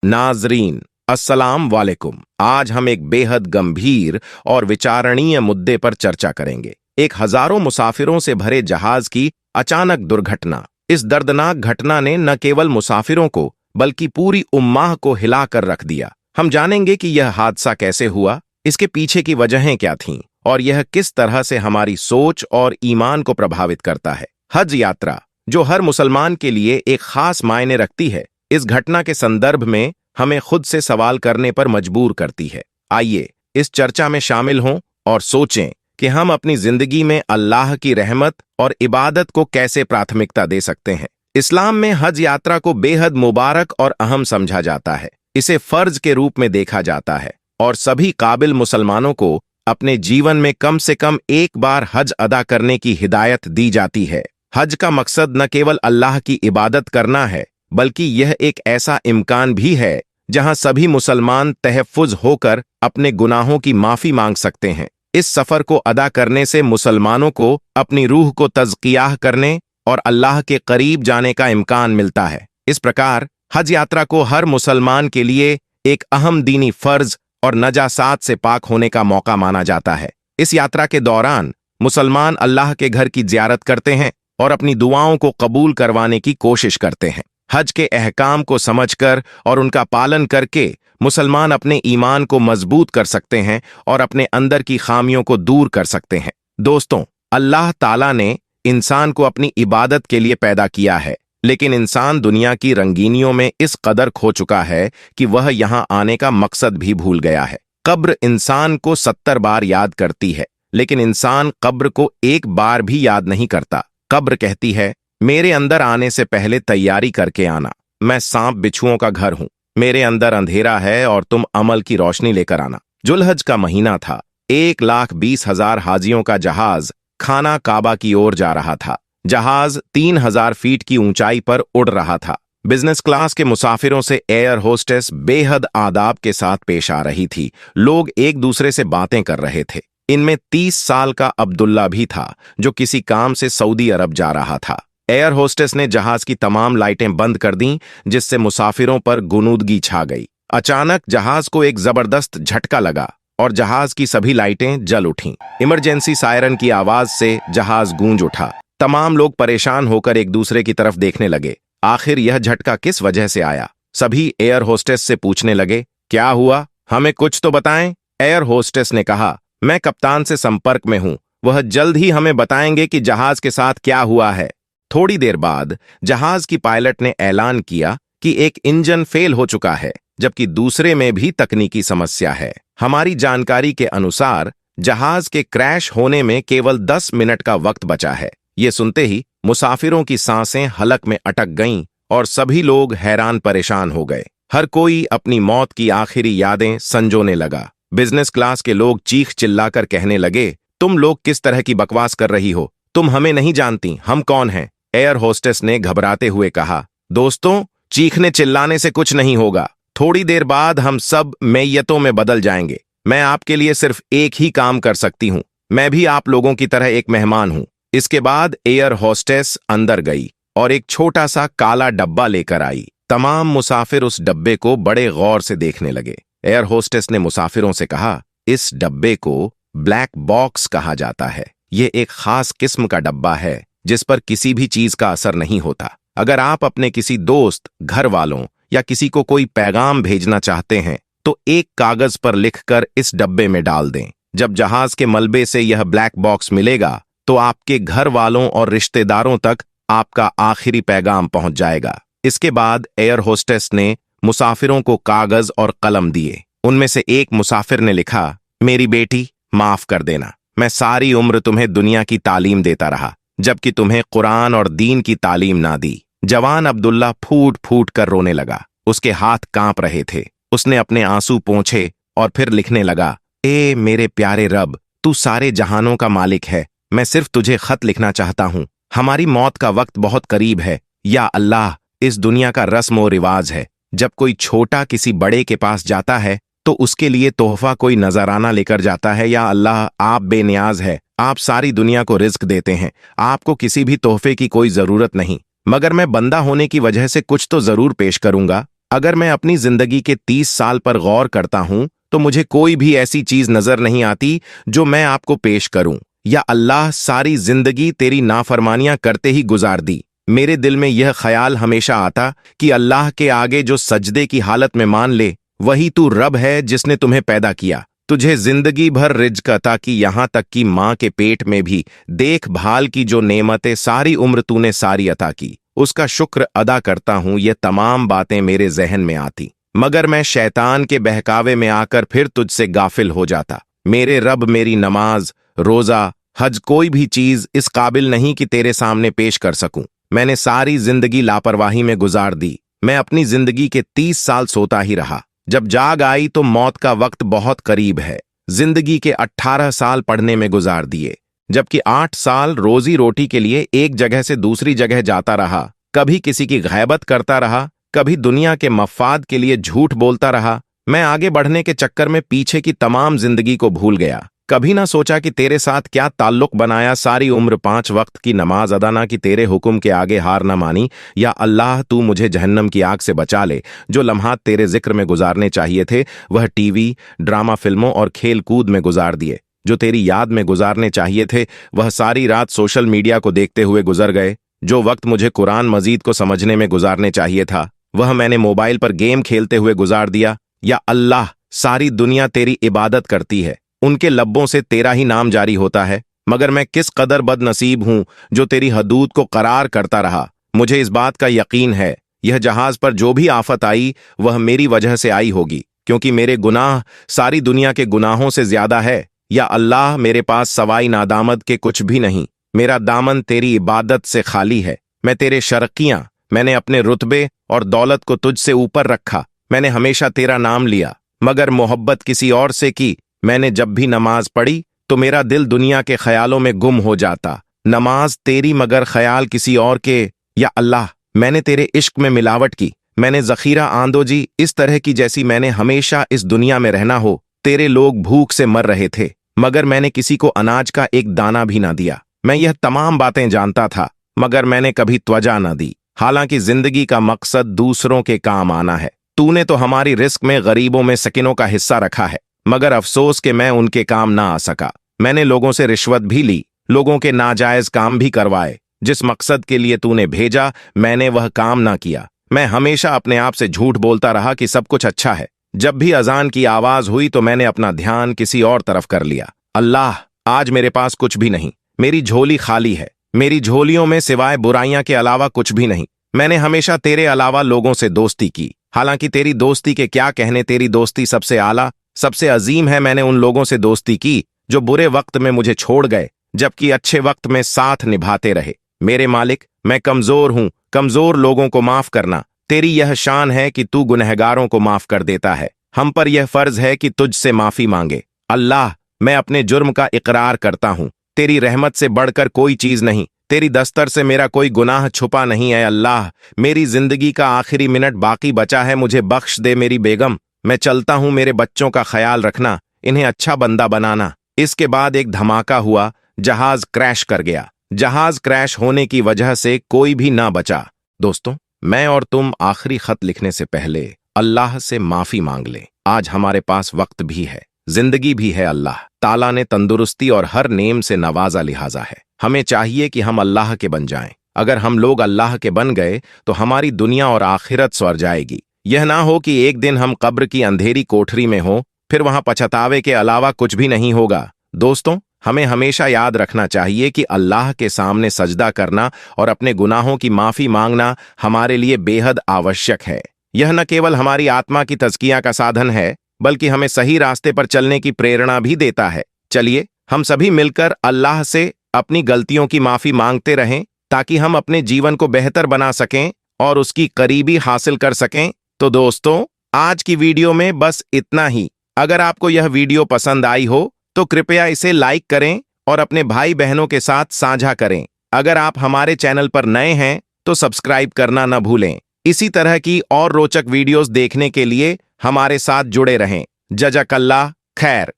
नाजरीन, अस्सलाम वालेकुम। आज हम एक बेहद गंभीर और विचारणीय मुद्दे पर चर्चा करेंगे। एक हजारों मुसाफिरों से भरे जहाज की अचानक दुर्घटना। इस दर्दनाक घटना ने न केवल मुसाफिरों को बल्कि पूरी उम्माह को हिलाकर रख दिया। हम जानेंगे कि यह हादसा कैसे हुआ, इसके पीछे की वजहें क्या थीं और यह किस तरह से हमारी सोच और ईमान को प्रभावित करता है। हज यात्रा, जो हर मुसलमान के लिए एक खास मायने रखती है, इस घटना के संदर्भ में हमें खुद से सवाल करने पर मजबूर करती है। आइए इस चर्चा में शामिल हों और सोचें कि हम अपनी जिंदगी में अल्लाह की रहमत और इबादत को कैसे प्राथमिकता दे सकते हैं। इस्लाम में हज यात्रा को बेहद मुबारक और अहम समझा जाता है। इसे फर्ज के रूप में देखा जाता है और सभी काबिल मुसलमानों को अपने जीवन में कम से कम एक बार हज अदा करने की हिदायत दी जाती है। हज का मकसद न केवल अल्लाह की इबादत करना है, बल्कि यह एक ऐसा इम्कान भी है जहां सभी मुसलमान तहफ्फुज होकर अपने गुनाहों की माफी मांग सकते हैं। इस सफर को अदा करने से मुसलमानों को अपनी रूह को तज़कियाह करने और अल्लाह के करीब जाने का इम्कान मिलता है। इस प्रकार हज यात्रा को हर मुसलमान के लिए एक अहम दीनी फर्ज और नजासात से पाक होने का मौका माना जाता है। इस यात्रा के दौरान मुसलमान अल्लाह के घर की ज़ियारत करते हैं और अपनी दुआओं को कबूल करवाने की कोशिश करते हैं। हज के अहकाम को समझकर और उनका पालन करके मुसलमान अपने ईमान को मजबूत कर सकते हैं और अपने अंदर की खामियों को दूर कर सकते हैं। दोस्तों, अल्लाह ताला ने इंसान को अपनी इबादत के लिए पैदा किया है, लेकिन इंसान दुनिया की रंगीनियों में इस कदर खो चुका है कि वह यहाँ आने का मकसद भी भूल गया है। कब्र इंसान को 70 बार याद करती है, लेकिन इंसान कब्र को एक बार भी याद नहीं करता। कब्र कहती है, मेरे अंदर आने से पहले तैयारी करके आना, मैं सांप बिच्छुओं का घर हूं, मेरे अंदर अंधेरा है और तुम अमल की रोशनी लेकर आना। जुल्हज का महीना था। 1,20,000 हाजियों का जहाज खाना काबा की ओर जा रहा था। जहाज 3,000 फीट की ऊंचाई पर उड़ रहा था। बिजनेस क्लास के मुसाफिरों से एयर होस्टेस बेहद आदाब के साथ पेश आ रही थी। लोग एक दूसरे से बातें कर रहे थे। इनमें 30 साल का अब्दुल्ला भी था, जो किसी काम से सऊदी अरब जा रहा था। एयर होस्टेस ने जहाज की तमाम लाइटें बंद कर दीं, जिससे मुसाफिरों पर गुनूदगी छा गई। अचानक जहाज को एक जबरदस्त झटका लगा और जहाज की सभी लाइटें जल उठीं। इमरजेंसी सायरन की आवाज से जहाज गूंज उठा। तमाम लोग परेशान होकर एक दूसरे की तरफ देखने लगे। आखिर यह झटका किस वजह से आया? सभी एयर होस्टेस से पूछने लगे, क्या हुआ, हमें कुछ तो बताएं। एयर होस्टेस ने कहा, मैं कप्तान से संपर्क में हूं, वह जल्द ही हमें बताएंगे कि जहाज के साथ क्या हुआ है। थोड़ी देर बाद जहाज की पायलट ने ऐलान किया कि एक इंजन फेल हो चुका है, जबकि दूसरे में भी तकनीकी समस्या है। हमारी जानकारी के अनुसार जहाज के क्रैश होने में केवल 10 मिनट का वक्त बचा है। ये सुनते ही मुसाफिरों की सांसें हलक में अटक गईं और सभी लोग हैरान परेशान हो गए। हर कोई अपनी मौत की आखिरी यादें संजोने लगा। बिजनेस क्लास के लोग चीख चिल्लाकर कहने लगे, तुम लोग किस तरह की बकवास कर रही हो, तुम हमें नहीं जानती, हम कौन हैं? एयर होस्टेस ने घबराते हुए कहा, दोस्तों, चीखने चिल्लाने से कुछ नहीं होगा। थोड़ी देर बाद हम सब मैयतों में बदल जाएंगे। मैं आपके लिए सिर्फ एक ही काम कर सकती हूँ, मैं भी आप लोगों की तरह एक मेहमान हूँ। इसके बाद एयर होस्टेस अंदर गई और एक छोटा सा काला डब्बा लेकर आई। तमाम मुसाफिर उस डब्बे को बड़े गौर से देखने लगे। एयर होस्टेस ने मुसाफिरों से कहा, इस डब्बे को ब्लैक बॉक्स कहा जाता है। यह एक खास किस्म का डब्बा है जिस पर किसी भी चीज का असर नहीं होता। अगर आप अपने किसी दोस्त, घर वालों या किसी को कोई पैगाम भेजना चाहते हैं तो एक कागज पर लिखकर इस डब्बे में डाल दें। जब जहाज के मलबे से यह ब्लैक बॉक्स मिलेगा तो आपके घर वालों और रिश्तेदारों तक आपका आखिरी पैगाम पहुंच जाएगा। इसके बाद एयर होस्टेस ने मुसाफिरों को कागज और कलम दिए। उनमें से एक मुसाफिर ने लिखा, मेरी बेटी, माफ कर देना, मैं सारी उम्र तुम्हें दुनिया की तालीम देता रहा, जबकि तुम्हें कुरान और दीन की तालीम ना दी। जवान अब्दुल्ला फूट फूट कर रोने लगा। उसके हाथ कांप रहे थे। उसने अपने आंसू पोंछे और फिर लिखने लगा, ए मेरे प्यारे रब, तू सारे जहानों का मालिक है, मैं सिर्फ तुझे खत लिखना चाहता हूँ। हमारी मौत का वक्त बहुत करीब है। या अल्लाह, इस दुनिया का रस्म और रिवाज है, जब कोई छोटा किसी बड़े के पास जाता है तो उसके लिए तोहफा कोई नजराना लेकर जाता है। या अल्लाह, आप बेनियाज है, आप सारी दुनिया को रिज्क देते हैं, आपको किसी भी तोहफे की कोई जरूरत नहीं, मगर मैं बंदा होने की वजह से कुछ तो जरूर पेश करूंगा। अगर मैं अपनी जिंदगी के 30 साल पर गौर करता हूं तो मुझे कोई भी ऐसी चीज नजर नहीं आती जो मैं आपको पेश करूं। या अल्लाह, सारी जिंदगी तेरी नाफरमानियां करते ही गुजार दी। मेरे दिल में यह ख्याल हमेशा आता कि अल्लाह के आगे जो सजदे की हालत में मान ले, वही तू रब है जिसने तुम्हें पैदा किया, तुझे जिंदगी भर रिज्क अता की, यहां तक कि मां के पेट में भी देखभाल की जो नेमतें सारी उम्र तूने सारी अता की, उसका शुक्र अदा करता हूं। ये तमाम बातें मेरे जहन में आती, मगर मैं शैतान के बहकावे में आकर फिर तुझसे गाफिल हो जाता। मेरे रब, मेरी नमाज, रोजा, हज, कोई भी चीज इस काबिल नहीं कि तेरे सामने पेश कर सकूं। मैंने सारी जिंदगी लापरवाही में गुजार दी। मैं अपनी जिंदगी के 30 साल सोता ही रहा। जब जाग आई तो मौत का वक्त बहुत करीब है। जिंदगी के 18 साल पढ़ने में गुजार दिए, जबकि 8 साल रोजी रोटी के लिए एक जगह से दूसरी जगह जाता रहा। कभी किसी की गैबत करता रहा, कभी दुनिया के मफाद के लिए झूठ बोलता रहा। मैं आगे बढ़ने के चक्कर में पीछे की तमाम जिंदगी को भूल गया। कभी ना सोचा कि तेरे साथ क्या ताल्लुक बनाया। सारी उम्र 5 वक्त की नमाज अदा ना की, तेरे हुक्म के आगे हार ना मानी। या अल्लाह, तू मुझे जहन्नम की आग से बचा ले। जो लम्हात तेरे जिक्र में गुजारने चाहिए थे वह टीवी, ड्रामा, फिल्मों और खेल कूद में गुजार दिए। जो तेरी याद में गुजारने चाहिए थे वह सारी रात सोशल मीडिया को देखते हुए गुजर गए। जो वक्त मुझे कुरान मजीद को समझने में गुजारने चाहिए था वह मैंने मोबाइल पर गेम खेलते हुए गुजार दिया। या अल्लाह, सारी दुनिया तेरी इबादत करती है, उनके लब्बों से तेरा ही नाम जारी होता है, मगर मैं किस कदर बदनसीब हूं जो तेरी हदूद को करार करता रहा। मुझे इस बात का यकीन है यह जहाज पर जो भी आफत आई वह मेरी वजह से आई होगी, क्योंकि मेरे गुनाह सारी दुनिया के गुनाहों से ज्यादा है। या अल्लाह, मेरे पास सवाई नादामद के कुछ भी नहीं। मेरा दामन तेरी इबादत से खाली है। मैं तेरे शर्कियां, मैंने अपने रुतबे और दौलत को तुझसे ऊपर रखा। मैंने हमेशा तेरा नाम लिया, मगर मोहब्बत किसी और से की। मैंने जब भी नमाज पढ़ी तो मेरा दिल दुनिया के ख्यालों में गुम हो जाता। नमाज तेरी मगर ख्याल किसी और के। या अल्लाह, मैंने तेरे इश्क में मिलावट की। मैंने जखीरा आंदोजी इस तरह की जैसी मैंने हमेशा इस दुनिया में रहना हो। तेरे लोग भूख से मर रहे थे, मगर मैंने किसी को अनाज का एक दाना भी ना दिया। मैं यह तमाम बातें जानता था, मगर मैंने कभी त्वजा न दी। हालांकि जिंदगी का मकसद दूसरों के काम आना है। तूने तो हमारी रिस्क में गरीबों में सकीनों का हिस्सा रखा है, मगर अफसोस कि मैं उनके काम ना आ सका। मैंने लोगों से रिश्वत भी ली, लोगों के नाजायज काम भी करवाए। जिस मकसद के लिए तूने भेजा मैंने वह काम ना किया। मैं हमेशा अपने आप से झूठ बोलता रहा कि सब कुछ अच्छा है। जब भी अजान की आवाज हुई तो मैंने अपना ध्यान किसी और तरफ कर लिया। अल्लाह, आज मेरे पास कुछ भी नहीं। मेरी झोली खाली है। मेरी झोलियों में सिवाय बुराइयां के अलावा कुछ भी नहीं। मैंने हमेशा तेरे अलावा लोगों से दोस्ती की। हालांकि तेरी दोस्ती के क्या कहने, तेरी दोस्ती सबसे आला, सबसे अजीम है। मैंने उन लोगों से दोस्ती की जो बुरे वक्त में मुझे छोड़ गए, जबकि अच्छे वक्त में साथ निभाते रहे। मेरे मालिक, मैं कमजोर हूं, कमजोर लोगों को माफ करना। तेरी यह शान है कि तू गुनहगारों को माफ कर देता है। हम पर यह फर्ज है कि तुझसे माफी मांगे। अल्लाह, मैं अपने जुर्म का इकरार करता हूं। तेरी रहमत से बढ़कर कोई चीज नहीं, तेरी दस्तर से मेरा कोई गुनाह छुपा नहीं है। अल्लाह, मेरी जिंदगी का आखिरी मिनट बाकी बचा है, मुझे बख्श दे मेरी बेगम। मैं चलता हूं, मेरे बच्चों का ख्याल रखना, इन्हें अच्छा बंदा बनाना। इसके बाद एक धमाका हुआ, जहाज क्रैश कर गया। जहाज क्रैश होने की वजह से कोई भी ना बचा। दोस्तों, मैं और तुम आखिरी खत लिखने से पहले अल्लाह से माफी मांग लें। आज हमारे पास वक्त भी है, जिंदगी भी है। अल्लाह ताला ने तंदुरुस्ती और हर नेम से नवाजा, लिहाजा है हमें चाहिए कि हम अल्लाह के बन जाएं। अगर हम लोग अल्लाह के बन गए तो हमारी दुनिया और आखिरत स्वर जाएगी। यह ना हो कि एक दिन हम कब्र की अंधेरी कोठरी में हो, फिर वहां पछतावे के अलावा कुछ भी नहीं होगा। दोस्तों, हमें हमेशा याद रखना चाहिए कि अल्लाह के सामने सजदा करना और अपने गुनाहों की माफी मांगना हमारे लिए बेहद आवश्यक है। यह न केवल हमारी आत्मा की तज़किया का साधन है, बल्कि हमें सही रास्ते पर चलने की प्रेरणा भी देता है। चलिए हम सभी मिलकर अल्लाह से अपनी गलतियों की माफी मांगते रहें, ताकि हम अपने जीवन को बेहतर बना सकें और उसकी करीबी हासिल कर सकें। तो दोस्तों, आज की वीडियो में बस इतना ही। अगर आपको यह वीडियो पसंद आई हो तो कृपया इसे लाइक करें और अपने भाई बहनों के साथ साझा करें। अगर आप हमारे चैनल पर नए हैं तो सब्सक्राइब करना न भूलें। इसी तरह की और रोचक वीडियोस देखने के लिए हमारे साथ जुड़े रहें। जज़ाकल्लाह खैर।